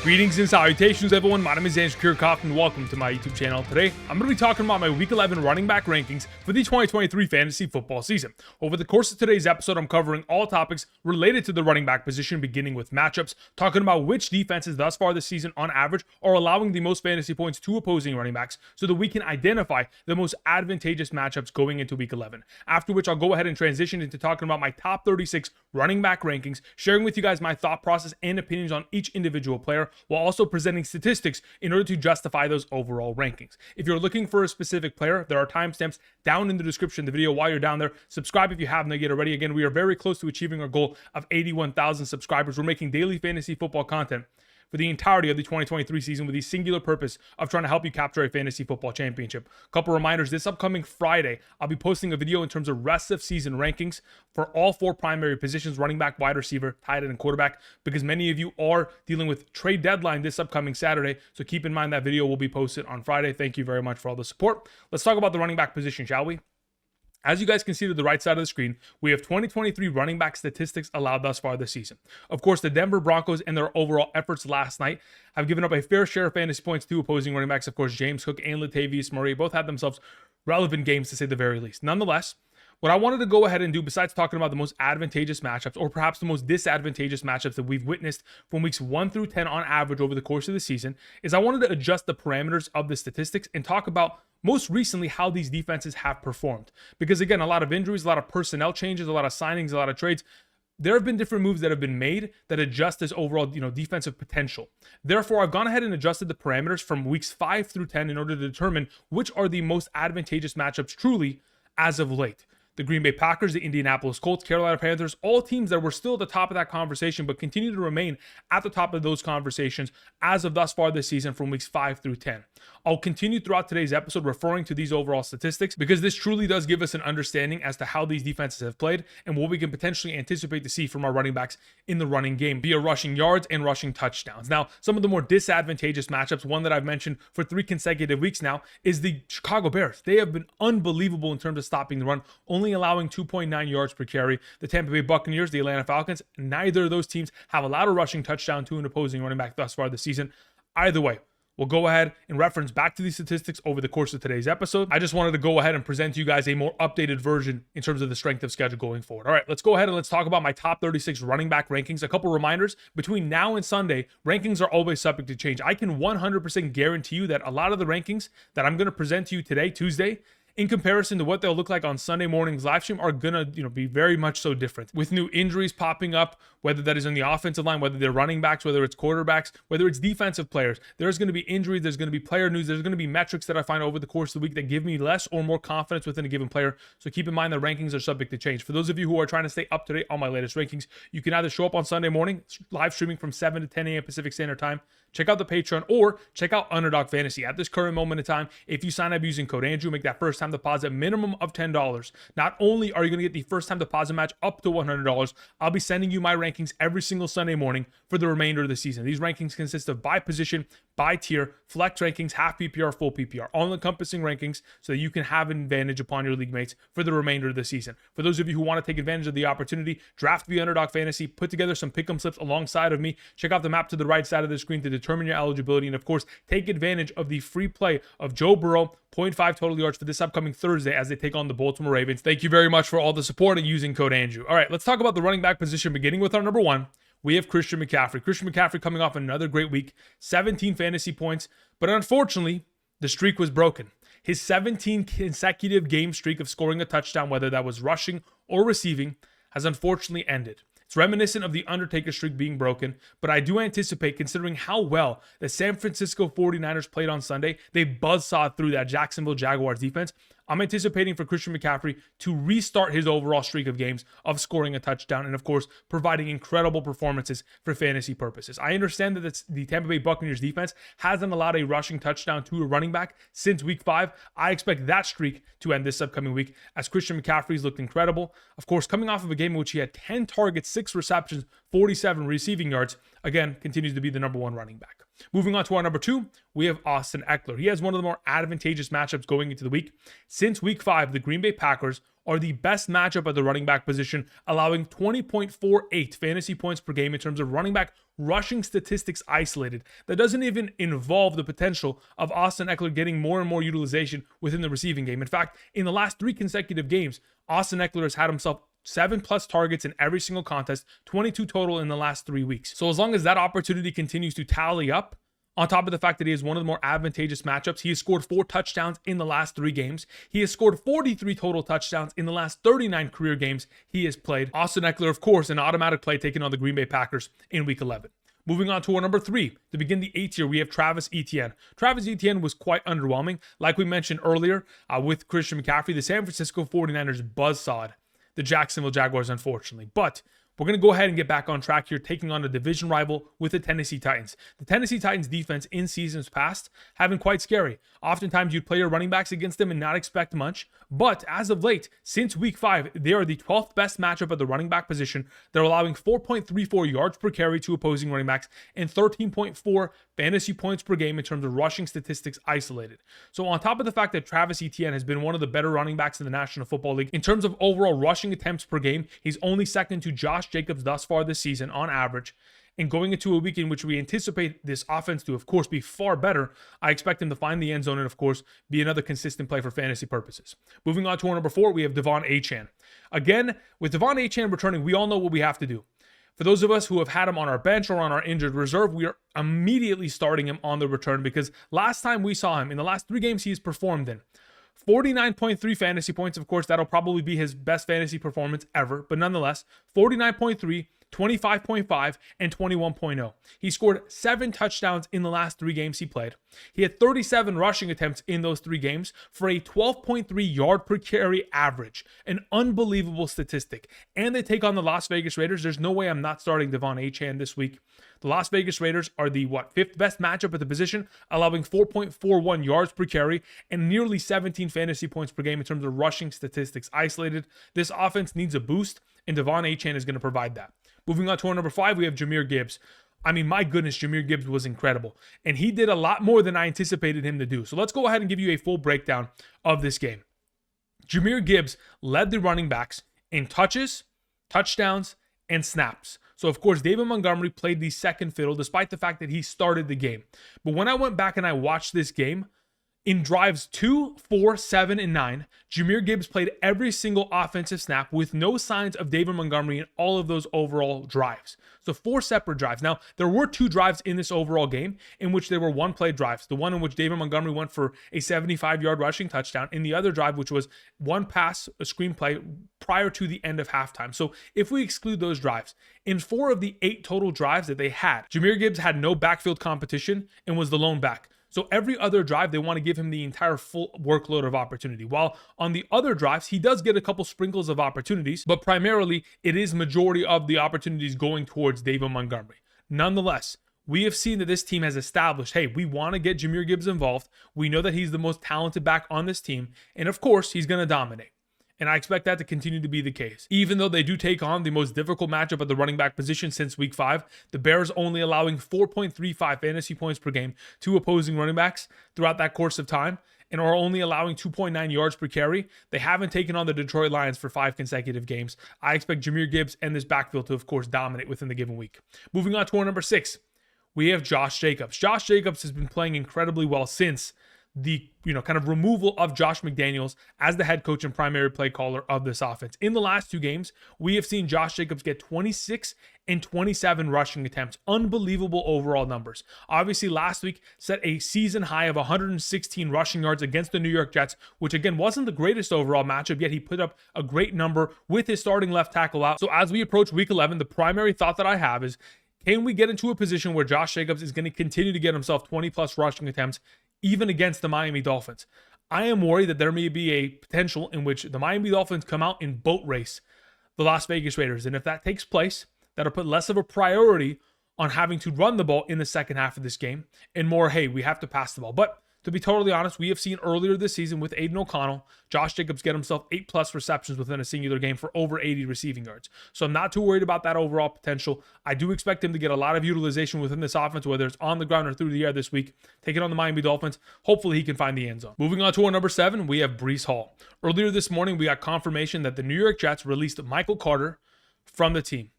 Greetings and salutations, everyone. My name is Andrew Kirchhoff, and welcome to my YouTube channel. Today, I'm going to be talking about my Week 11 running back rankings for the 2023 fantasy football season. Over the course of today's episode, I'm covering all topics related to the running back position, beginning with matchups, talking about which defenses thus far this season, on average, are allowing the most fantasy points to opposing running backs so that we can identify the most advantageous matchups going into Week 11. After which, I'll go ahead and transition into talking about my top 36 running back rankings, sharing with you guys my thought process and opinions on each individual player, while also presenting statistics in order to justify those overall rankings. If you're looking for a specific player, there are timestamps down in the description of the video. While you're down there, subscribe if you haven't yet already. Again, we are very close to achieving our goal of 81,000 subscribers. We're making daily fantasy football content for the entirety of the 2023 season with the singular purpose of trying to help you capture a fantasy football championship. Couple reminders, this upcoming Friday, I'll be posting a video in terms of rest of season rankings for all four primary positions: running back, wide receiver, tight end, and quarterback, because many of you are dealing with trade deadline this upcoming Saturday. So keep in mind that video will be posted on Friday. Thank you very much for all the support. Let's talk about the running back position, shall we? As you guys can see to the right side of the screen, we have 2023 running back statistics allowed thus far this season. Of course, the Denver Broncos and their overall efforts last night have given up a fair share of fantasy points to opposing running backs. Of course, James Cook and Latavius Murray both had themselves relevant games, to say the very least. Nonetheless, what I wanted to go ahead and do, besides talking about the most advantageous matchups, or perhaps the most disadvantageous matchups that we've witnessed from weeks 1 through 10 on average over the course of the season, is I wanted to adjust the parameters of the statistics and talk about most recently how these defenses have performed. Because again, a lot of injuries, a lot of personnel changes, a lot of signings, a lot of trades. There have been different moves that have been made that adjust this overall, defensive potential. Therefore, I've gone ahead and adjusted the parameters from weeks 5 through 10 in order to determine which are the most advantageous matchups truly as of late. The Green Bay Packers, the Indianapolis Colts, Carolina Panthers, all teams that were still at the top of that conversation, but continue to remain at the top of those conversations as of thus far this season from weeks 5 through 10. I'll continue throughout today's episode referring to these overall statistics because this truly does give us an understanding as to how these defenses have played and what we can potentially anticipate to see from our running backs in the running game via rushing yards and rushing touchdowns. Now, some of the more disadvantageous matchups, one that I've mentioned for 3 consecutive weeks now, is the Chicago Bears. They have been unbelievable in terms of stopping the run, only allowing 2.9 yards per carry. The Tampa Bay Buccaneers, the Atlanta Falcons, neither of those teams have allowed a rushing touchdown to an opposing running back thus far this season. Either way, we'll go ahead and reference back to these statistics over the course of today's episode. I just wanted to go ahead and present to you guys a more updated version in terms of the strength of schedule going forward. All right, let's go ahead and let's talk about my top 36 running back rankings. A couple reminders: between now and Sunday, rankings are always subject to change. I can 100% guarantee you that a lot of the rankings that I'm going to present to you today, Tuesday, in comparison to what they'll look like on Sunday morning's live stream, are gonna be very much so different. With new injuries popping up, whether that is on the offensive line, whether they're running backs, whether it's quarterbacks, whether it's defensive players, there's going to be injuries, there's going to be player news, there's going to be metrics that I find over the course of the week that give me less or more confidence within a given player. So keep in mind that rankings are subject to change. For those of you who are trying to stay up to date on my latest rankings, you can either show up on Sunday morning, live streaming from 7 to 10 a.m. Pacific Standard Time, check out the Patreon, or check out Underdog Fantasy. At this current moment in time, if you sign up using code Andrew, make that first time deposit minimum of $10. Not only are you going to get the first time deposit match up to $100, I'll be sending you my rankings every single Sunday morning for the remainder of the season. These rankings consist of by position, by tier, flex rankings, half PPR, full PPR, all-encompassing rankings so that you can have an advantage upon your league mates for the remainder of the season. For those of you who want to take advantage of the opportunity, draft via Underdog Fantasy, put together some pick'em slips alongside of me. Check out the map to the right side of the screen to determine your eligibility, and of course, take advantage of the free play of Joe Burrow, 0.5 total yards for this upcoming Thursday as they take on the Baltimore Ravens. Thank you very much for all the support and using code Andrew. All right, let's talk about the running back position, beginning with our number 1. We have Christian McCaffrey. Christian McCaffrey coming off another great week, 17 fantasy points, but unfortunately, the streak was broken. His 17 consecutive game streak of scoring a touchdown, whether that was rushing or receiving, has unfortunately ended. It's reminiscent of the Undertaker streak being broken, but I do anticipate, considering how well the San Francisco 49ers played on Sunday, they buzzsawed through that Jacksonville Jaguars defense. I'm anticipating for Christian McCaffrey to restart his overall streak of games of scoring a touchdown and, of course, providing incredible performances for fantasy purposes. I understand that the Tampa Bay Buccaneers defense hasn't allowed a rushing touchdown to a running back since week 5. I expect that streak to end this upcoming week as Christian McCaffrey's looked incredible. Of course, coming off of a game in which he had 10 targets, 6 receptions, 47 receiving yards, again, continues to be the number 1 running back. Moving on to our number 2, we have Austin Ekeler. He has one of the more advantageous matchups going into the week. Since week 5, the Green Bay Packers are the best matchup at the running back position, allowing 20.48 fantasy points per game in terms of running back rushing statistics isolated. That doesn't even involve the potential of Austin Ekeler getting more and more utilization within the receiving game. In fact, in the last 3 consecutive games, Austin Ekeler has had himself 7+ targets in every single contest, 22 total in the last 3 weeks. So as long as that opportunity continues to tally up, on top of the fact that he is one of the more advantageous matchups, he has scored 4 touchdowns in the last 3 games. He has scored 43 total touchdowns in the last 39 career games he has played. Austin Ekeler, of course, an automatic play taking on the Green Bay Packers in Week 11. Moving on to our number 3. To begin the 8th tier, we have Travis Etienne. Travis Etienne was quite underwhelming. Like we mentioned earlier with Christian McCaffrey, the San Francisco 49ers buzzsawed the Jacksonville Jaguars, unfortunately. But we're going to go ahead and get back on track here, taking on a division rival with the Tennessee Titans. The Tennessee Titans defense in seasons past have been quite scary. Oftentimes you'd play your running backs against them and not expect much. But as of late, since week 5, they are the 12th best matchup at the running back position. They're allowing 4.34 yards per carry to opposing running backs and 13.4 fantasy points per game in terms of rushing statistics isolated. So on top of the fact that Travis Etienne has been one of the better running backs in the National Football League, in terms of overall rushing attempts per game, he's only second to Josh Jacobs thus far this season on average. And going into a week in which we anticipate this offense to, of course, be far better, I expect him to find the end zone and, of course, be another consistent play for fantasy purposes. Moving on to our number 4, we have Devon Achane. Again, with Devon Achane returning, we all know what we have to do. For those of us who have had him on our bench or on our injured reserve, we are immediately starting him on the return because last time we saw him, in the last 3 games he's performed in, 49.3 fantasy points. Of course, that'll probably be his best fantasy performance ever, but nonetheless, 49.3, 25.5, and 21.0. He scored 7 touchdowns in the last 3 games he played. He had 37 rushing attempts in those 3 games for a 12.3 yard per carry average. An unbelievable statistic. And they take on the Las Vegas Raiders. There's no way I'm not starting Devon Achane this week. The Las Vegas Raiders are the 5th best matchup at the position, allowing 4.41 yards per carry and nearly 17 fantasy points per game in terms of rushing statistics isolated. This offense needs a boost, and Devon Achane is going to provide that. Moving on to our number 5, we have Jahmyr Gibbs. I mean, my goodness, Jahmyr Gibbs was incredible. And he did a lot more than I anticipated him to do. So let's go ahead and give you a full breakdown of this game. Jahmyr Gibbs led the running backs in touches, touchdowns, and snaps. So, of course, David Montgomery played the second fiddle despite the fact that he started the game. But when I went back and I watched this game, in drives 2, 4, 7, and 9, Jahmyr Gibbs played every single offensive snap with no signs of David Montgomery in all of those overall drives. So 4 separate drives. Now, there were 2 drives in this overall game in which there were 1-play drives. The one in which David Montgomery went for a 75-yard rushing touchdown, and the other drive which was 1 pass, a screenplay prior to the end of halftime. So if we exclude those drives, in 4 of the 8 total drives that they had, Jahmyr Gibbs had no backfield competition and was the lone back. So every other drive, they want to give him the entire full workload of opportunity. While on the other drives, he does get a couple sprinkles of opportunities, but primarily it is majority of the opportunities going towards David Montgomery. Nonetheless, we have seen that this team has established, hey, we want to get Jahmyr Gibbs involved. We know that he's the most talented back on this team. And of course, he's going to dominate. And I expect that to continue to be the case. Even though they do take on the most difficult matchup at the running back position since week 5, the Bears only allowing 4.35 fantasy points per game to opposing running backs throughout that course of time, and are only allowing 2.9 yards per carry. They haven't taken on the Detroit Lions for 5 consecutive games. I expect Jahmyr Gibbs and this backfield to, of course, dominate within the given week. Moving on to our number 6, we have Josh Jacobs. Josh Jacobs has been playing incredibly well since the kind of removal of Josh McDaniels as the head coach and primary play caller of this offense. In the last 2 games, we have seen Josh Jacobs get 26 and 27 rushing attempts. Unbelievable overall numbers. Obviously, last week set a season high of 116 rushing yards against the New York Jets, which again wasn't the greatest overall matchup, yet he put up a great number with his starting left tackle out. So as we approach week 11, the primary thought that I have is, can we get into a position where Josh Jacobs is going to continue to get himself 20+ rushing attempts even against the Miami Dolphins? I am worried that there may be a potential in which the Miami Dolphins come out and boat race the Las Vegas Raiders. And if that takes place, that'll put less of a priority on having to run the ball in the second half of this game and more, hey, we have to pass the ball. But To be totally honest, we have seen earlier this season with Aiden O'Connell, Josh Jacobs get himself 8+ receptions within a singular game for over 80 receiving yards. So I'm not too worried about that overall potential. I do expect him to get a lot of utilization within this offense, whether it's on the ground or through the air this week. Taking on the Miami Dolphins, hopefully he can find the end zone. Moving on to our number 7, we have Breece Hall. Earlier this morning, we got confirmation that the New York Jets released Michael Carter from the team.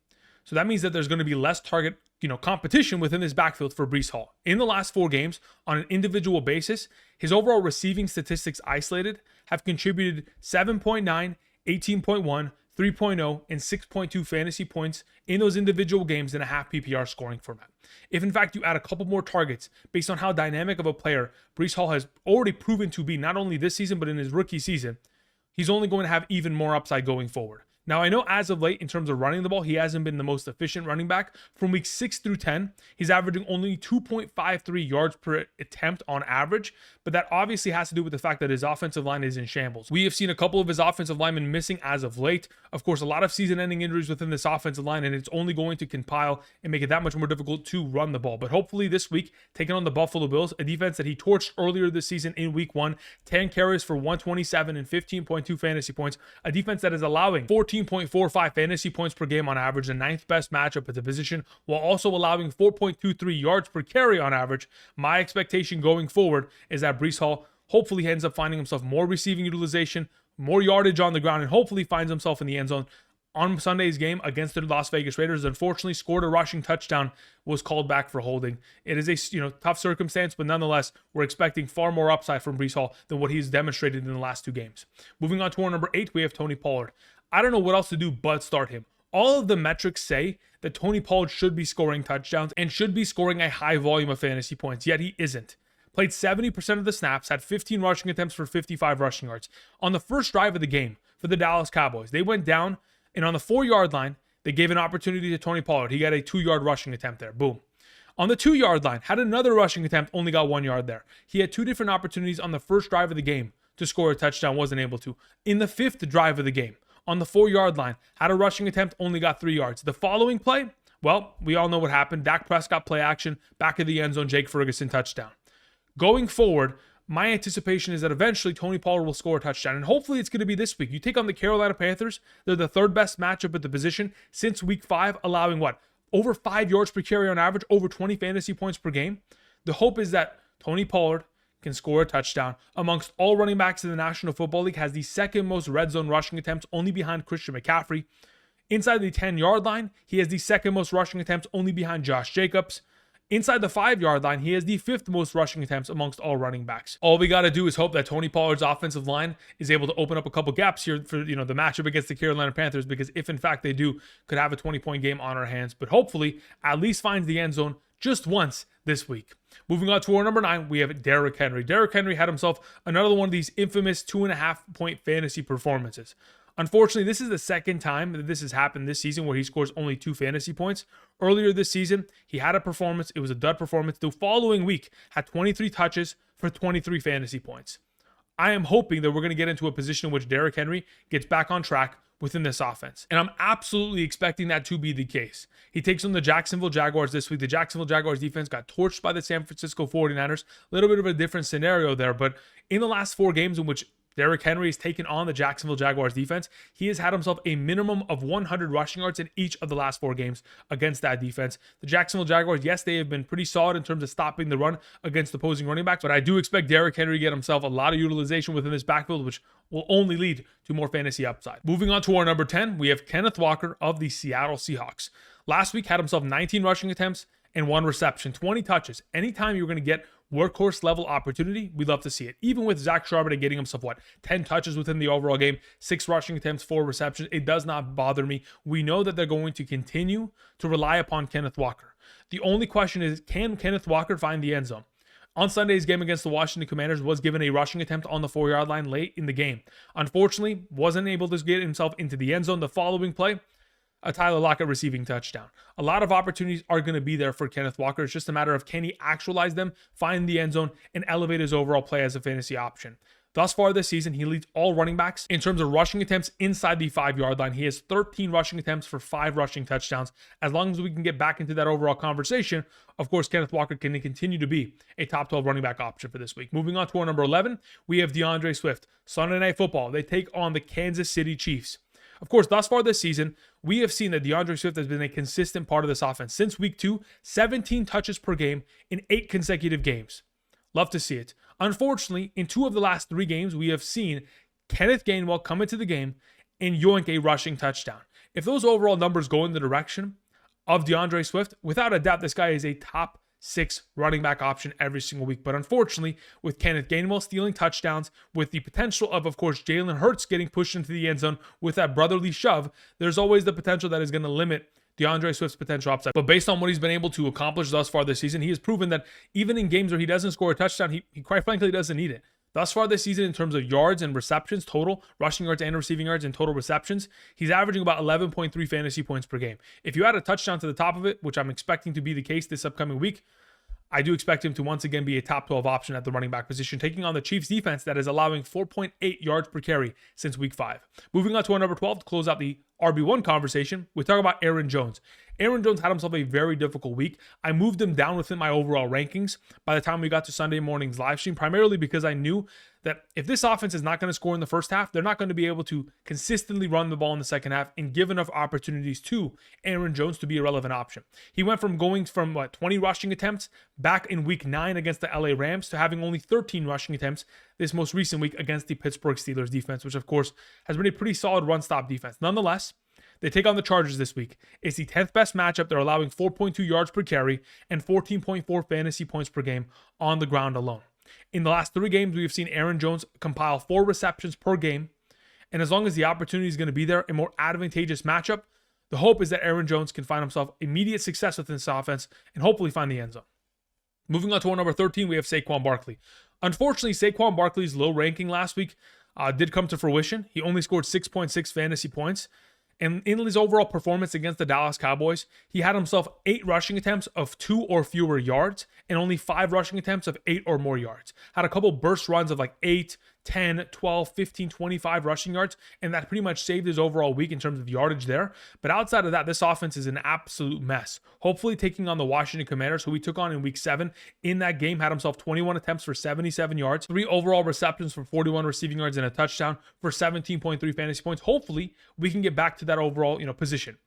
So that means that there's going to be less target, competition within this backfield for Breece Hall. In the last 4 games, on an individual basis, his overall receiving statistics isolated have contributed 7.9, 18.1, 3.0, and 6.2 fantasy points in those individual games in a half PPR scoring format. If in fact you add a couple more targets based on how dynamic of a player Breece Hall has already proven to be, not only this season, but in his rookie season, he's only going to have even more upside going forward. Now, I know as of late, in terms of running the ball, he hasn't been the most efficient running back. From week 6 through 10, he's averaging only 2.53 yards per attempt on average, but that obviously has to do with the fact that his offensive line is in shambles. We have seen a couple of his offensive linemen missing as of late. Of course, a lot of season-ending injuries within this offensive line, and it's only going to compile and make it that much more difficult to run the ball. But hopefully this week, taking on the Buffalo Bills, a defense that he torched earlier this season in week 1, 10 carries for 127 and 15.2 fantasy points, a defense that is allowing 14.45 fantasy points per game on average, the 9th best matchup at the position, while also allowing 4.23 yards per carry on average. My expectation going forward is that Breece Hall hopefully ends up finding himself more receiving utilization, more yardage on the ground, and hopefully finds himself in the end zone. On Sunday's game against the Las Vegas Raiders, unfortunately scored a rushing touchdown, was called back for holding. It is a tough circumstance, but nonetheless, we're expecting far more upside from Breece Hall than what he's demonstrated in the last 2 games. Moving on to our number 8, we have Tony Pollard. I don't know what else to do but start him. All of the metrics say that Tony Pollard should be scoring touchdowns and should be scoring a high volume of fantasy points, yet he isn't. Played 70% of the snaps, had 15 rushing attempts for 55 rushing yards. On the first drive of the game for the Dallas Cowboys, they went down, and on the 4-yard line, they gave an opportunity to Tony Pollard. He got a 2-yard rushing attempt there. Boom. On the 2-yard line, had another rushing attempt, only got 1 yard there. He had 2 different opportunities on the first drive of the game to score a touchdown, wasn't able to. In the 5th drive of the game, on the 4-yard line, had a rushing attempt, only got 3 yards. The following play, well, we all know what happened. Dak Prescott play action, back of the end zone, Jake Ferguson touchdown. Going forward, my anticipation is that eventually Tony Pollard will score a touchdown, and hopefully it's going to be this week. You take on the Carolina Panthers. They're the 3rd best matchup at the position since week 5, allowing over 5 yards per carry on average, over 20 fantasy points per game. The hope is that Tony Pollard can score a touchdown. Amongst all running backs in the National Football League, has the 2nd most red zone rushing attempts, only behind Christian McCaffrey. Inside the 10-yard line, he has the 2nd most rushing attempts, only behind Josh Jacobs. Inside the 5-yard line, he has the 5th most rushing attempts amongst all running backs. All we got to do is hope that Tony Pollard's offensive line is able to open up a couple gaps here for the matchup against the Carolina Panthers, because if in fact they do, could have a 20-point game on our hands, but hopefully at least finds the end zone just once this week. Moving on to our number 9, we have Derrick Henry. Derrick Henry had himself another one of these infamous 2.5-point fantasy performances. Unfortunately, this is the 2nd time that this has happened this season where he scores only 2 fantasy points. Earlier this season, he had a performance. It was a dud performance. The following week, had 23 touches for 23 fantasy points. I am hoping that we're going to get into a position in which Derrick Henry gets back on track within this offense. And I'm absolutely expecting that to be the case. He takes on the Jacksonville Jaguars this week. The Jacksonville Jaguars defense got torched by the San Francisco 49ers. A little bit of a different scenario there, but in the last 4 games in which Derrick Henry has taken on the Jacksonville Jaguars defense, he has had himself a minimum of 100 rushing yards in each of the last 4 games against that defense. The Jacksonville Jaguars, yes, they have been pretty solid in terms of stopping the run against opposing running backs, but I do expect Derrick Henry to get himself a lot of utilization within this backfield, which will only lead to more fantasy upside. Moving on to our number 10, we have Kenneth Walker of the Seattle Seahawks. Last week had himself 19 rushing attempts and 1 reception, 20 touches. Anytime you're going to get workhorse level opportunity, we love to see it. Even with Zach Charbonnet getting himself 10 touches within the overall game, 6 rushing attempts, 4 receptions, it does not bother me. We know that they're going to continue to rely upon Kenneth Walker. The only question is, can Kenneth Walker find the end zone? On Sunday's game against the Washington Commanders, was given a rushing attempt on the 4-yard line late in the game. Unfortunately, wasn't able to get himself into the end zone. The following play, a Tyler Lockett receiving touchdown. A lot of opportunities are going to be there for Kenneth Walker. It's just a matter of, can he actualize them, find the end zone, and elevate his overall play as a fantasy option. Thus far this season, he leads all running backs in terms of rushing attempts inside the 5-yard line. He has 13 rushing attempts for 5 rushing touchdowns. As long as we can get back into that overall conversation, of course, Kenneth Walker can continue to be a top 12 running back option for this week. Moving on to our number 11, we have DeAndre Swift. Sunday Night Football, they take on the Kansas City Chiefs. Of course, thus far this season, we have seen that DeAndre Swift has been a consistent part of this offense. Since week 2, 17 touches per game in 8 consecutive games. Love to see it. Unfortunately, in 2 of the last 3 games, we have seen Kenneth Gainwell come into the game and yoink a rushing touchdown. If those overall numbers go in the direction of DeAndre Swift, without a doubt, this guy is a top 6 running back option every single week. But unfortunately, with Kenneth Gainwell stealing touchdowns, with the potential of course, Jalen Hurts getting pushed into the end zone with that brotherly shove, there's always the potential that is going to limit DeAndre Swift's potential upside. But based on what he's been able to accomplish thus far this season, he has proven that even in games where he doesn't score a touchdown, he quite frankly doesn't need it. Thus far this season, in terms of yards and receptions, total rushing yards and receiving yards and total receptions, he's averaging about 11.3 fantasy points per game. If you add a touchdown to the top of it, which I'm expecting to be the case this upcoming week, I do expect him to once again be a top 12 option at the running back position, taking on the Chiefs defense that is allowing 4.8 yards per carry since week 5. Moving on to our number 12 to close out the RB1 conversation, we talk about Aaron Jones. Aaron Jones had himself a very difficult week. I moved him down within my overall rankings by the time we got to Sunday morning's live stream, primarily because I knew that if this offense is not going to score in the first half, they're not going to be able to consistently run the ball in the second half and give enough opportunities to Aaron Jones to be a relevant option. He went from going from 20 rushing attempts back in week 9 against the LA Rams to having only 13 rushing attempts this most recent week against the Pittsburgh Steelers defense, which of course has been a pretty solid run-stop defense. Nonetheless, they take on the Chargers this week. It's the 10th best matchup. They're allowing 4.2 yards per carry and 14.4 fantasy points per game on the ground alone. In the last 3 games, we have seen Aaron Jones compile 4 receptions per game. And as long as the opportunity is going to be there, a more advantageous matchup, the hope is that Aaron Jones can find himself immediate success within this offense and hopefully find the end zone. Moving on to our number 13, we have Saquon Barkley. Unfortunately, Saquon Barkley's low ranking last week did come to fruition. He only scored 6.6 fantasy points. And in his overall performance against the Dallas Cowboys, he had himself 8 rushing attempts of 2 or fewer yards and only 5 rushing attempts of 8 or more yards. Had a couple burst runs of 8, 10, 12, 15, 25 rushing yards, and that pretty much saved his overall week in terms of yardage there. But outside of that, this offense is an absolute mess. Hopefully taking on the Washington Commanders, who we took on in week 7. In that game, had himself 21 attempts for 77 yards, 3 overall receptions for 41 receiving yards, and a touchdown for 17.3 fantasy points. Hopefully, we can get back to that overall position.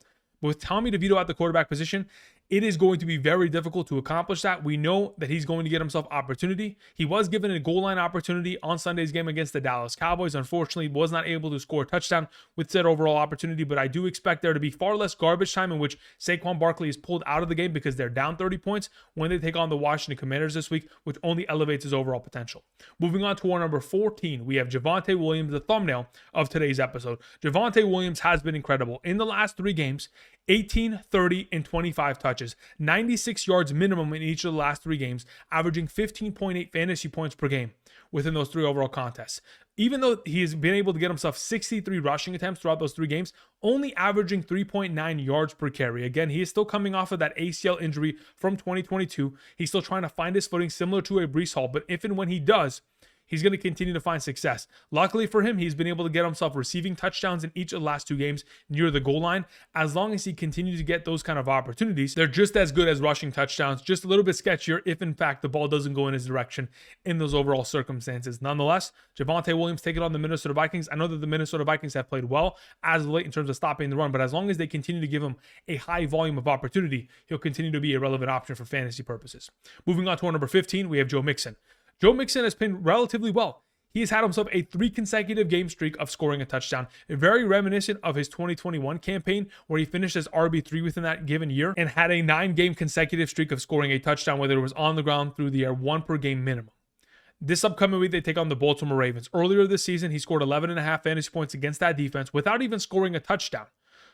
But with Tommy DeVito at the quarterback position, it is going to be very difficult to accomplish that. We know that he's going to get himself opportunity. He was given a goal line opportunity on Sunday's game against the Dallas Cowboys. Unfortunately, was not able to score a touchdown with said overall opportunity, but I do expect there to be far less garbage time in which Saquon Barkley is pulled out of the game because they're down 30 points when they take on the Washington Commanders this week, which only elevates his overall potential. Moving on to our number 14, we have Javonte Williams, the thumbnail of today's episode. Javonte Williams has been incredible. In the last 3 games, 18, 30, and 25 touches. 96 yards minimum in each of the last 3 games, averaging 15.8 fantasy points per game within those 3 overall contests. Even though he has been able to get himself 63 rushing attempts throughout those 3 games, only averaging 3.9 yards per carry. Again, he is still coming off of that ACL injury from 2022. He's still trying to find his footing similar to a Breece Hall, but if and when he does, he's going to continue to find success. Luckily for him, he's been able to get himself receiving touchdowns in each of the last 2 games near the goal line. As long as he continues to get those kind of opportunities, they're just as good as rushing touchdowns, just a little bit sketchier if in fact the ball doesn't go in his direction in those overall circumstances. Nonetheless, Javonte Williams taking on the Minnesota Vikings. I know that the Minnesota Vikings have played well as of late in terms of stopping the run, but as long as they continue to give him a high volume of opportunity, he'll continue to be a relevant option for fantasy purposes. Moving on to our number 15, we have Joe Mixon. Joe Mixon has been relatively well. He has had himself a 3 consecutive game streak of scoring a touchdown, very reminiscent of his 2021 campaign where he finished as RB3 within that given year and had a 9-game consecutive streak of scoring a touchdown, whether it was on the ground, through the air, 1 per game minimum. This upcoming week, they take on the Baltimore Ravens. Earlier this season, he scored 11.5 fantasy points against that defense without even scoring a touchdown.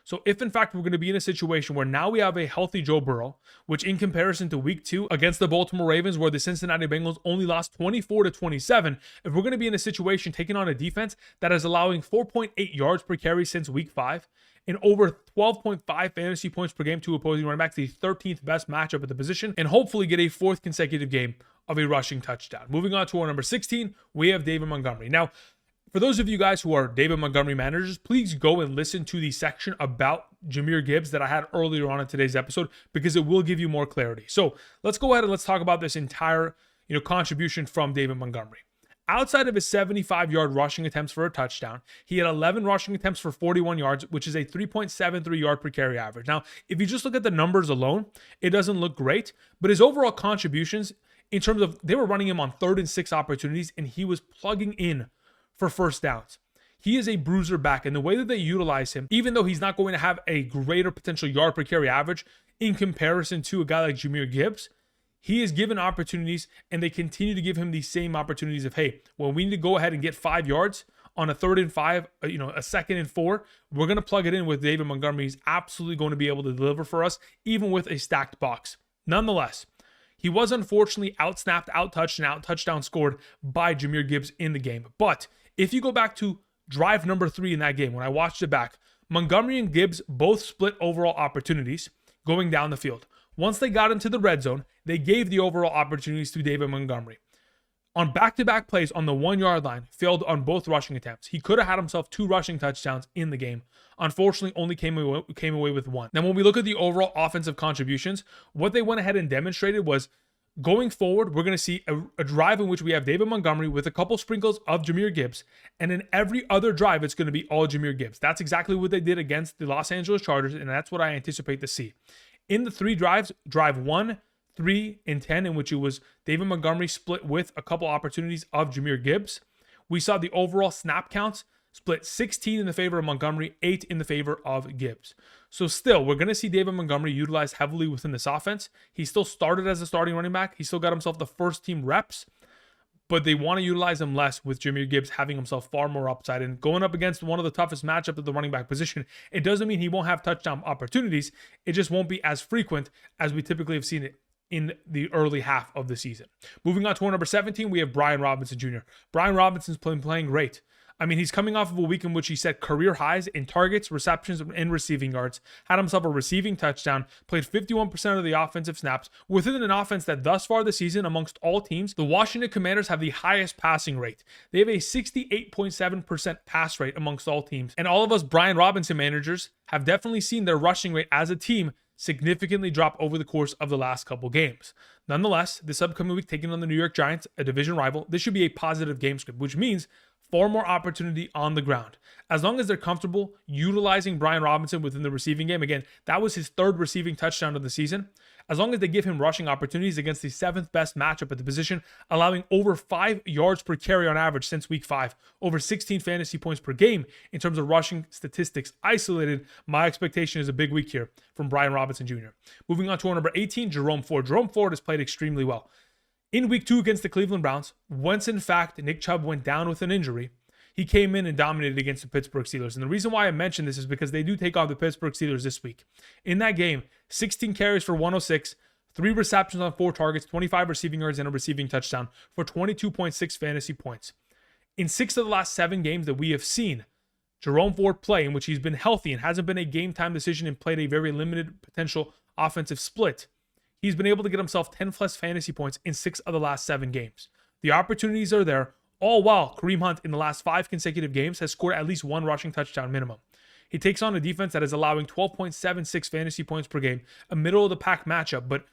So if in fact we're going to be in a situation where now we have a healthy Joe Burrow, which in comparison to week 2 against the Baltimore Ravens, where the Cincinnati Bengals only lost 24-27, if we're going to be in a situation taking on a defense that is allowing 4.8 yards per carry since week 5 and over 12.5 fantasy points per game to opposing running backs, the 13th best matchup at the position, and hopefully get a 4th consecutive game of a rushing touchdown. Moving on to our number 16, we have David Montgomery. Now, for those of you guys who are David Montgomery managers, please go and listen to the section about Jahmyr Gibbs that I had earlier on in today's episode, because it will give you more clarity. So let's go ahead and let's talk about this entire contribution from David Montgomery. Outside of his 75-yard rushing attempts for a touchdown, he had 11 rushing attempts for 41 yards, which is a 3.73 yard per carry average. Now, if you just look at the numbers alone, it doesn't look great, but his overall contributions in terms of they were running him on 3rd and 6 opportunities, and he was plugging in for first downs. He is a bruiser back, and the way that they utilize him, even though he's not going to have a greater potential yard per carry average in comparison to a guy like Jahmyr Gibbs, he is given opportunities, and they continue to give him these same opportunities of, hey, well, we need to go ahead and get 5 yards on a 3rd and 5, a 2nd and 4. We're going to plug it in with David Montgomery. He's absolutely going to be able to deliver for us, even with a stacked box. Nonetheless, he was unfortunately outsnapped, outtouched, and out-touchdown scored by Jahmyr Gibbs in the game. But if you go back to drive number 3 in that game, when I watched it back, Montgomery and Gibbs both split overall opportunities going down the field. Once they got into the red zone, they gave the overall opportunities to David Montgomery. On back-to-back plays on the 1-yard line, failed on both rushing attempts. He could have had himself 2 rushing touchdowns in the game. Unfortunately, only came away with 1. Now, when we look at the overall offensive contributions, what they went ahead and demonstrated was, going forward, we're going to see a drive in which we have David Montgomery with a couple sprinkles of Jahmyr Gibbs, and in every other drive, it's going to be all Jahmyr Gibbs. That's exactly what they did against the Los Angeles Chargers, and that's what I anticipate to see. In the 3 drives, drive 1, 3, and 10, in which it was David Montgomery split with a couple opportunities of Jahmyr Gibbs, we saw the overall snap counts split 16 in the favor of Montgomery, 8 in the favor of Gibbs. So still, we're going to see David Montgomery utilized heavily within this offense. He still started as a starting running back. He still got himself the first team reps, but they want to utilize him less with Jahmyr Gibbs having himself far more upside. And going up against one of the toughest matchups at the running back position, it doesn't mean he won't have touchdown opportunities. It just won't be as frequent as we typically have seen it in the early half of the season. Moving on to our number 17, we have Brian Robinson Jr. Brian Robinson's playing great. I mean, he's coming off of a week in which he set career highs in targets, receptions, and receiving yards, had himself a receiving touchdown, played 51% of the offensive snaps within an offense that thus far this season, amongst all teams, the Washington Commanders have the highest passing rate. They have a 68.7% pass rate amongst all teams. And all of us Brian Robinson managers have definitely seen their rushing rate as a team significantly drop over the course of the last couple games. Nonetheless, this upcoming week, taking on the New York Giants, a division rival, this should be a positive game script, which means far more opportunity on the ground. As long as they're comfortable utilizing Brian Robinson within the receiving game, again, that was his 3rd receiving touchdown of the season. As long as they give him rushing opportunities against the 7th best matchup at the position, allowing over 5 yards per carry on average since week 5, over 16 fantasy points per game in terms of rushing statistics isolated, my expectation is a big week here from Brian Robinson Jr. Moving on to our number 18, Jerome Ford. Jerome Ford has played extremely well. In week 2 against the Cleveland Browns, once in fact Nick Chubb went down with an injury, he came in and dominated against the Pittsburgh Steelers. And the reason why I mention this is because they do take on the Pittsburgh Steelers this week. In that game, 16 carries for 106, 3 receptions on 4 targets, 25 receiving yards, and a receiving touchdown for 22.6 fantasy points. In 6 of the last 7 games that we have seen Jerome Ford play, in which he's been healthy and hasn't been a game-time decision and played a very limited potential offensive split, he's been able to get himself 10 plus fantasy points in 6 of the last 7 games. The opportunities are there, all while Kareem Hunt in the last 5 consecutive games has scored at least 1 rushing touchdown minimum. He takes on a defense that is allowing 12.76 fantasy points per game, a middle-of-the-pack matchup, but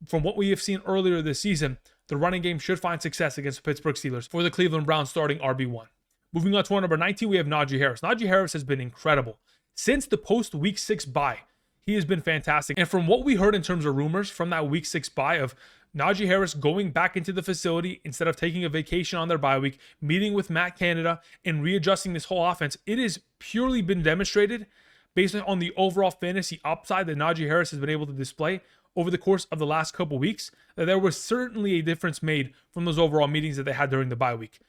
from what we have seen earlier this season, the running game should find success against the Pittsburgh Steelers for the Cleveland Browns starting RB1. Moving on to our number 19, we have Najee Harris. Najee Harris has been incredible. Since the post-Week 6 bye, he has been fantastic. And from what we heard in terms of rumors from that Week 6 bye of Najee Harris going back into the facility instead of taking a vacation on their bye week, meeting with Matt Canada and readjusting this whole offense, it has purely been demonstrated based on the overall fantasy upside that Najee Harris has been able to display over the course of the last couple weeks, that there was certainly a difference made from those overall meetings that they had during the bye week.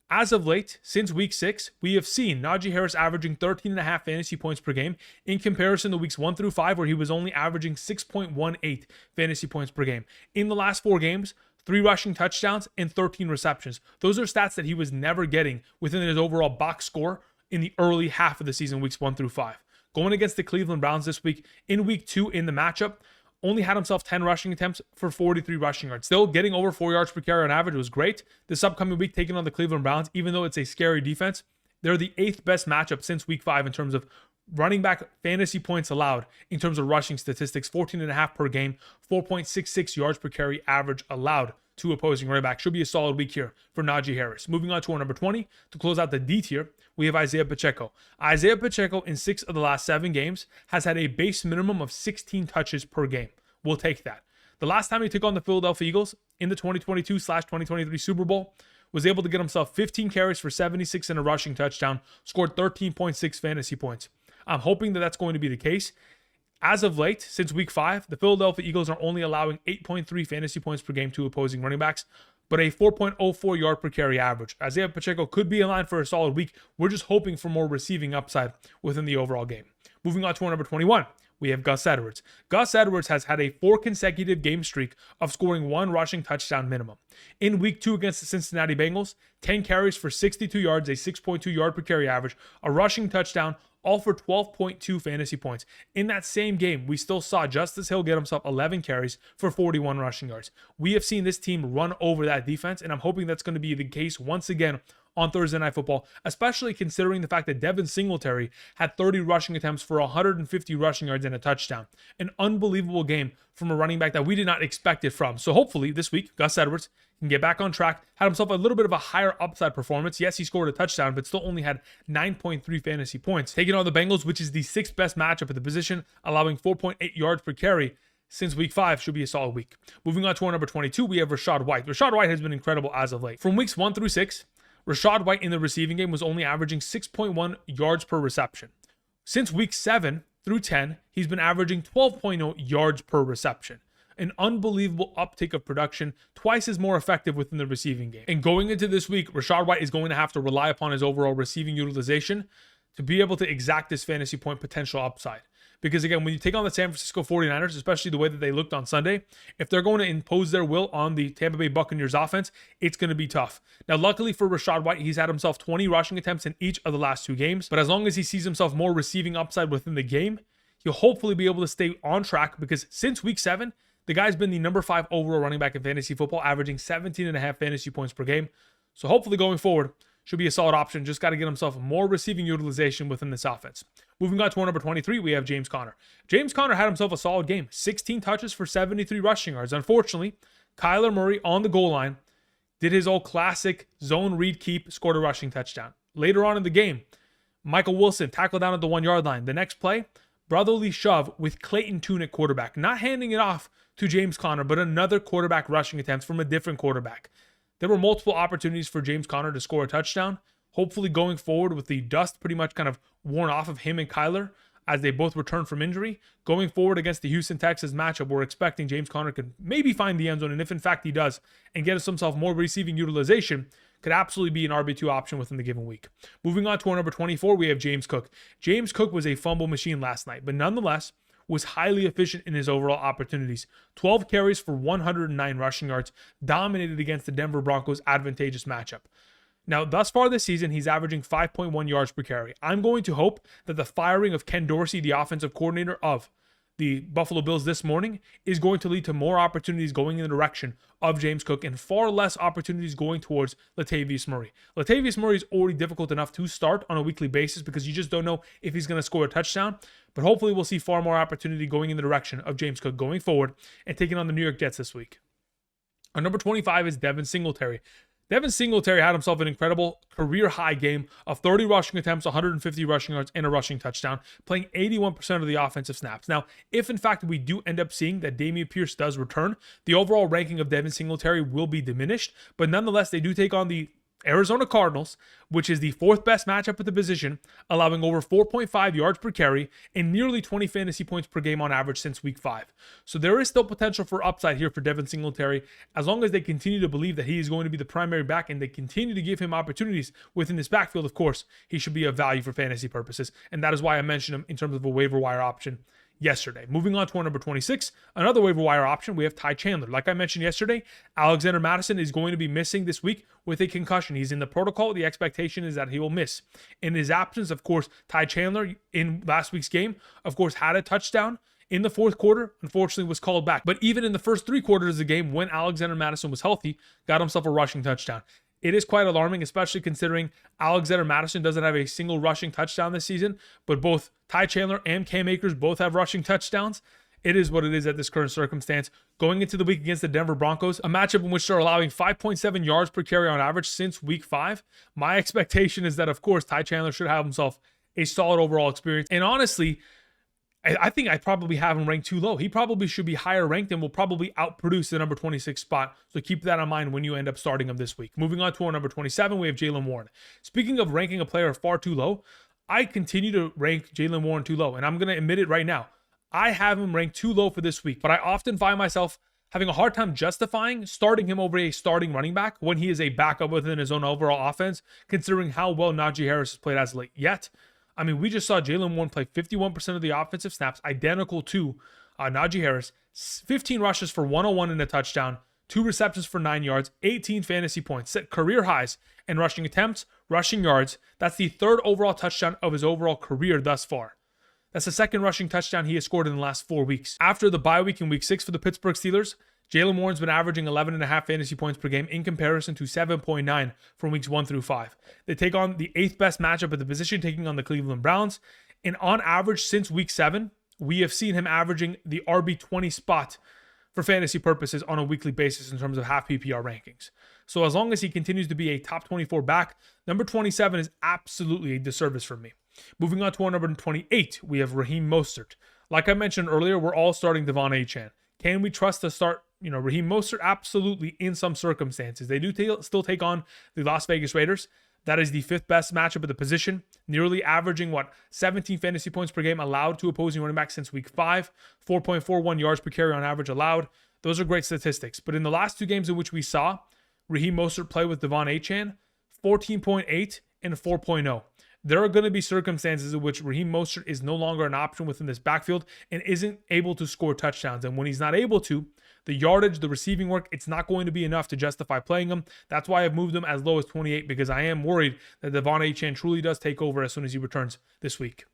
As of late, since week 6, we have seen Najee Harris averaging 13.5 fantasy points per game in comparison to weeks 1 through 5, where he was only averaging 6.18 fantasy points per game. In the last 4 games, 3 rushing touchdowns and 13 receptions. Those are stats that he was never getting within his overall box score in the early half of the season, weeks 1 through 5. Going against the Cleveland Browns this week, in week 2 in the matchup, only had himself 10 rushing attempts for 43 rushing yards. Still getting over 4 yards per carry on average was great. This upcoming week, taking on the Cleveland Browns, even though it's a scary defense, they're the 8th best matchup since week 5 in terms of running back fantasy points allowed in terms of rushing statistics, 14.5 per game, 4.66 yards per carry average allowed to opposing running back. Should be a solid week here for Najee Harris. Moving on to our number 20 to close out the D tier, we have Isiah Pacheco. Isiah Pacheco in 6 of the last 7 games has had a base minimum of 16 touches per game. We'll take that. The last time he took on the Philadelphia Eagles in the 2022/2023 Super Bowl, was able to get himself 15 carries for 76 and a rushing touchdown, scored 13.6 fantasy points. I'm hoping that that's going to be the case. As of late, since week 5, the Philadelphia Eagles are only allowing 8.3 fantasy points per game to opposing running backs, but a 4.04 yard per carry average. Isiah Pacheco could be in line for a solid week. We're just hoping for more receiving upside within the overall game. Moving on to our number 21, we have Gus Edwards. Gus Edwards has had a 4 consecutive game streak of scoring 1 rushing touchdown minimum. In week 2 against the Cincinnati Bengals, 10 carries for 62 yards, a 6.2 yard per carry average, a rushing touchdown, all for 12.2 fantasy points. In that same game, we still saw Justice Hill get himself 11 carries for 41 rushing yards. We have seen this team run over that defense, and I'm hoping that's going to be the case once again on Thursday Night Football, especially considering the fact that Devin Singletary had 30 rushing attempts for 150 rushing yards and a touchdown. An unbelievable game from a running back that we did not expect it from. So hopefully this week, Gus Edwards can get back on track, had himself a little bit of a higher upside performance. Yes, he scored a touchdown, but still only had 9.3 fantasy points. Taking on the Bengals, which is the 6th best matchup at the position, allowing 4.8 yards per carry since week 5, should be a solid week. Moving on to our number 22, we have Rachaad White. Rachaad White has been incredible as of late. From weeks 1 through 6, Rachaad White in the receiving game was only averaging 6.1 yards per reception. Since week 7 through 10, he's been averaging 12.0 yards per reception. An unbelievable uptick of production, twice as more effective within the receiving game. And going into this week, Rachaad White is going to have to rely upon his overall receiving utilization to be able to exact this fantasy point potential upside. Because again, when you take on the San Francisco 49ers, especially the way that they looked on Sunday, if they're going to impose their will on the Tampa Bay Buccaneers offense, it's going to be tough. Now, luckily for Rachaad White, he's had himself 20 rushing attempts in each of the last 2 games. But as long as he sees himself more receiving upside within the game, he'll hopefully be able to stay on track, because since week 7, the guy's been the number 5 overall running back in fantasy football, averaging 17.5 fantasy points per game. So hopefully going forward, should be a solid option. Just got to get himself more receiving utilization within this offense. Moving on to our number 23, we have James Conner. James Conner had himself a solid game. 16 touches for 73 rushing yards. Unfortunately, Kyler Murray on the goal line did his old classic zone read keep, scored a rushing touchdown. Later on in the game, Michael Wilson tackled down at the 1-yard line. The next play, brotherly shove with Clayton Tune at quarterback. Not handing it off to James Conner, but another quarterback rushing attempt from a different quarterback. There were multiple opportunities for James Conner to score a touchdown. Hopefully going forward with the dust pretty much kind of worn off of him and Kyler as they both return from injury, going forward against the Houston Texans matchup, we're expecting James Conner could maybe find the end zone. And if in fact he does and get himself more receiving utilization, could absolutely be an RB2 option within the given week. Moving on to our number 24, we have James Cook. James Cook was a fumble machine last night, but nonetheless was highly efficient in his overall opportunities. 12 carries for 109 rushing yards, dominated against the Denver Broncos' advantageous matchup. Now, thus far this season, he's averaging 5.1 yards per carry. I'm going to hope that the firing of Ken Dorsey, the offensive coordinator of the Buffalo Bills this morning, is going to lead to more opportunities going in the direction of James Cook and far less opportunities going towards Latavius Murray. Latavius Murray is already difficult enough to start on a weekly basis because you just don't know if he's going to score a touchdown. But hopefully we'll see far more opportunity going in the direction of James Cook going forward and taking on the New York Jets this week. Our number 25 is Devin Singletary. Devin Singletary had himself an incredible career-high game of 30 rushing attempts, 150 rushing yards, and a rushing touchdown, playing 81% of the offensive snaps. Now, if in fact we do end up seeing that Dameon Pierce does return, the overall ranking of Devin Singletary will be diminished, but nonetheless, they do take on the Arizona Cardinals, which is the 4th best matchup at the position, allowing over 4.5 yards per carry and nearly 20 fantasy points per game on average since week 5. So there is still potential for upside here for Devin Singletary, as long as they continue to believe that he is going to be the primary back and they continue to give him opportunities within this backfield. Of course, he should be of value for fantasy purposes, and that is why I mentioned him in terms of a waiver wire option yesterday. Moving on to our number 26, another waiver wire option, we have Ty Chandler. Like I mentioned yesterday, Alexander Mattison is going to be missing this week with a concussion. He's in the protocol. The expectation is that he will miss. In his absence, of course, Ty Chandler in last week's game, of course, had a touchdown in the fourth quarter, unfortunately was called back. But even in the first 3 quarters of the game, when Alexander Mattison was healthy, got himself a rushing touchdown. It is quite alarming, especially considering Alexander Mattison doesn't have a single rushing touchdown this season, but both Ty Chandler and Cam Akers both have rushing touchdowns. It is what it is at this current circumstance. Going into the week against the Denver Broncos, a matchup in which they're allowing 5.7 yards per carry on average since week 5, my expectation is that, of course, Ty Chandler should have himself a solid overall experience. And honestly, I think I probably have him ranked too low. He probably should be higher ranked and will probably outproduce the number 26 spot. So keep that in mind when you end up starting him this week. Moving on to our number 27, we have Jaylen Warren. Speaking of ranking a player far too low, I continue to rank Jaylen Warren too low. And I'm going to admit it right now. I have him ranked too low for this week. But I often find myself having a hard time justifying starting him over a starting running back when he is a backup within his own overall offense, considering how well Najee Harris has played as of late. Yet, I mean, we just saw Jaylen Warren play 51% of the offensive snaps, identical to Najee Harris. 15 rushes for 101 and a touchdown, 2 receptions for 9 yards, 18 fantasy points, set career highs in rushing attempts, rushing yards. That's the 3rd overall touchdown of his overall career thus far. That's the 2nd rushing touchdown he has scored in the last 4 weeks. After the bye week in week 6 for the Pittsburgh Steelers, Jaylen Warren's been averaging 11.5 fantasy points per game in comparison to 7.9 from weeks 1 through 5. They take on the 8th best matchup at the position, taking on the Cleveland Browns. And on average, since week 7, we have seen him averaging the RB20 spot for fantasy purposes on a weekly basis in terms of half PPR rankings. So as long as he continues to be a top 24 back, number 27 is absolutely a disservice for me. Moving on to our number 28, we have Raheem Mostert. Like I mentioned earlier, we're all starting Devon Achane. Can we trust to start, Raheem Mostert? Absolutely, in some circumstances. They do still take on the Las Vegas Raiders. That is the 5th best matchup at the position, nearly averaging 17 fantasy points per game allowed to opposing running backs since week 5, 4.41 yards per carry on average allowed. Those are great statistics. But in the last 2 games in which we saw Raheem Mostert play with Devon Achane, 14.8 and 4.0. There are going to be circumstances in which Raheem Mostert is no longer an option within this backfield and isn't able to score touchdowns. And when he's not able to, the yardage, the receiving work, it's not going to be enough to justify playing him. That's why I've moved him as low as 28, because I am worried that Devon Achane truly does take over as soon as he returns this week.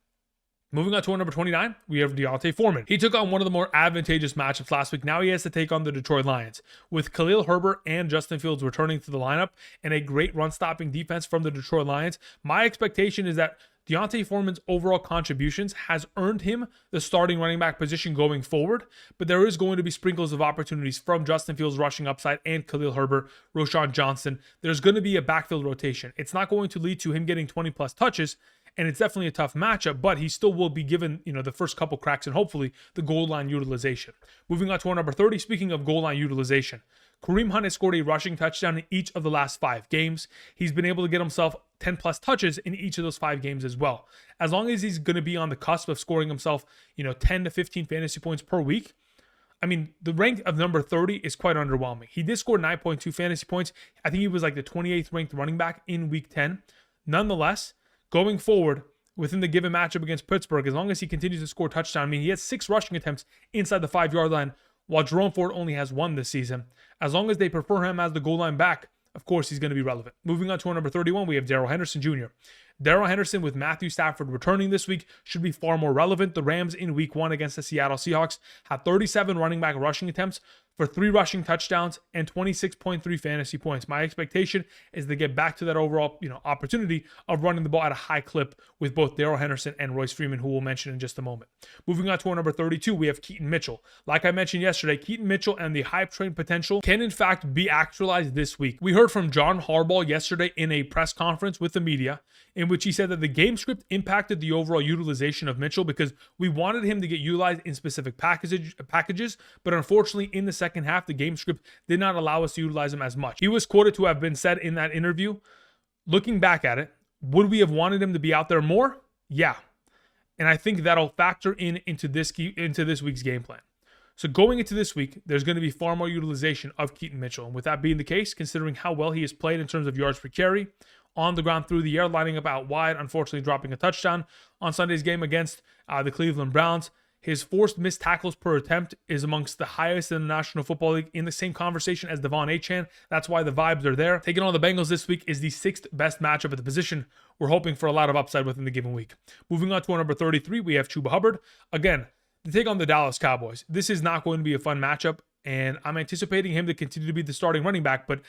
Moving on to our number 29, we have D'Onta Foreman. He took on one of the more advantageous matchups last week. Now he has to take on the Detroit Lions. With Khalil Herbert and Justin Fields returning to the lineup and a great run-stopping defense from the Detroit Lions, my expectation is that D'Onta Foreman's overall contributions has earned him the starting running back position going forward, but there is going to be sprinkles of opportunities from Justin Fields' rushing upside and Khalil Herbert, Roschon Johnson. There's going to be a backfield rotation. It's not going to lead to him getting 20-plus touches, and it's definitely a tough matchup, but he still will be given, the first couple cracks and hopefully the goal line utilization. Moving on to our number 30, speaking of goal line utilization, Kareem Hunt has scored a rushing touchdown in each of the last 5 games. He's been able to get himself 10-plus touches in each of those 5 games as well. As long as he's going to be on the cusp of scoring himself, 10 to 15 fantasy points per week, I mean, the rank of number 30 is quite underwhelming. He did score 9.2 fantasy points. I think he was like the 28th ranked running back in week 10. Nonetheless, going forward, within the given matchup against Pittsburgh, as long as he continues to score touchdowns, I mean, he has 6 rushing attempts inside the 5-yard line, while Jerome Ford only has 1 this season. As long as they prefer him as the goal line back, of course, he's going to be relevant. Moving on to our number 31, we have Darrell Henderson Jr. Darrell Henderson, with Matthew Stafford returning this week, should be far more relevant. The Rams in week 1 against the Seattle Seahawks had 37 running back rushing attempts for 3 rushing touchdowns and 26.3 fantasy points. My expectation is to get back to that overall, opportunity of running the ball at a high clip with both Darrell Henderson and Royce Freeman, who we'll mention in just a moment. Moving on to our number 32, we have Keaton Mitchell. Like I mentioned yesterday, Keaton Mitchell and the hype train potential can in fact be actualized this week. We heard from John Harbaugh yesterday in a press conference with the media, in which he said that the game script impacted the overall utilization of Mitchell because we wanted him to get utilized in specific packages, but unfortunately in the second half, the game script did not allow us to utilize him as much. He was quoted to have been said in that interview, looking back at it, would we have wanted him to be out there more? Yeah. And I think that'll factor into this week's game plan. So going into this week, there's going to be far more utilization of Keaton Mitchell. And with that being the case, considering how well he has played in terms of yards per carry, on the ground, through the air, lining up out wide, unfortunately dropping a touchdown on Sunday's game against the Cleveland Browns, His forced missed tackles per attempt is amongst the highest in the National Football League, in the same conversation as Devon Achane. That's why the vibes are there. Taking on the Bengals this week is the 6th best matchup at the position. We're hoping for a lot of upside within the given week. Moving on to our number 33, we have Chuba Hubbard. Again, to take on the Dallas Cowboys. This is not going to be a fun matchup, and I'm anticipating him to continue to be the starting running back, but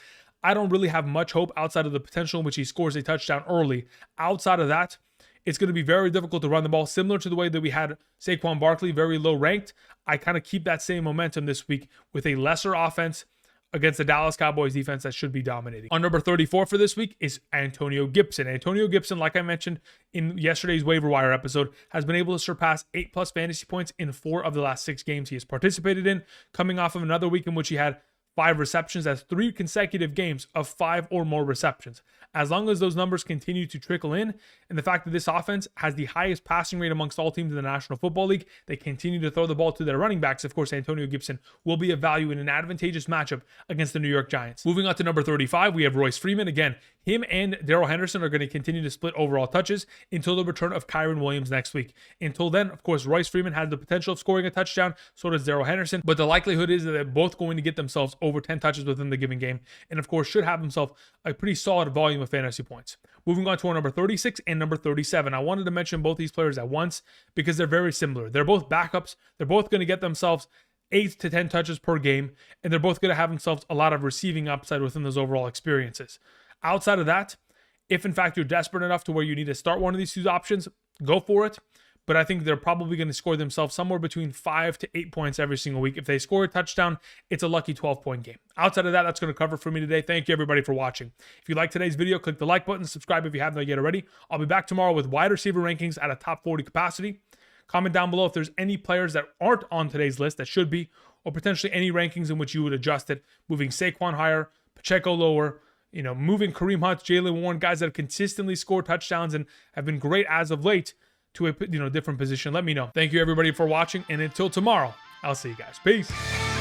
I don't really have much hope outside of the potential in which he scores a touchdown early. Outside of that, it's going to be very difficult to run the ball, similar to the way that we had Saquon Barkley, very low ranked. I kind of keep that same momentum this week with a lesser offense against the Dallas Cowboys defense that should be dominating. On number 34 for this week is Antonio Gibson. Antonio Gibson, like I mentioned in yesterday's waiver wire episode, has been able to surpass 8+ fantasy points in 4 of the last 6 games he has participated in, coming off of another week in which he had 5 receptions. That's 3 consecutive games of 5 or more receptions. As long as those numbers continue to trickle in, and the fact that this offense has the highest passing rate amongst all teams in the National Football League, they continue to throw the ball to their running backs. Of course, Antonio Gibson will be a value in an advantageous matchup against the New York Giants. Moving on to number 35, we have Royce Freeman. Again, him and Darrell Henderson are going to continue to split overall touches until the return of Kareem Williams next week. Until then, of course, Royce Freeman has the potential of scoring a touchdown, so does Darrell Henderson, but the likelihood is that they're both going to get themselves over 10 touches within the given game, and of course should have themselves a pretty solid volume of fantasy points. Moving on to our number 36 and number 37. I wanted to mention both these players at once because they're very similar. They're both backups. They're both going to get themselves 8 to 10 touches per game, and they're both going to have themselves a lot of receiving upside within those overall experiences. Outside of that, if in fact you're desperate enough to where you need to start one of these 2 options, go for it. But I think they're probably going to score themselves somewhere between 5 to 8 points every single week. If they score a touchdown, it's a lucky 12-point game. Outside of that, that's going to cover for me today. Thank you, everybody, for watching. If you like today's video, click the like button, subscribe if you haven't yet already. I'll be back tomorrow with wide receiver rankings at a top 40 capacity. Comment down below if there's any players that aren't on today's list that should be, or potentially any rankings in which you would adjust it, moving Saquon higher, Pacheco lower, moving Kareem Hunt, Jaylen Warren, guys that have consistently scored touchdowns and have been great as of late, to a different position. Let me know. Thank you, everybody, for watching, and until tomorrow, I'll see you guys. Peace.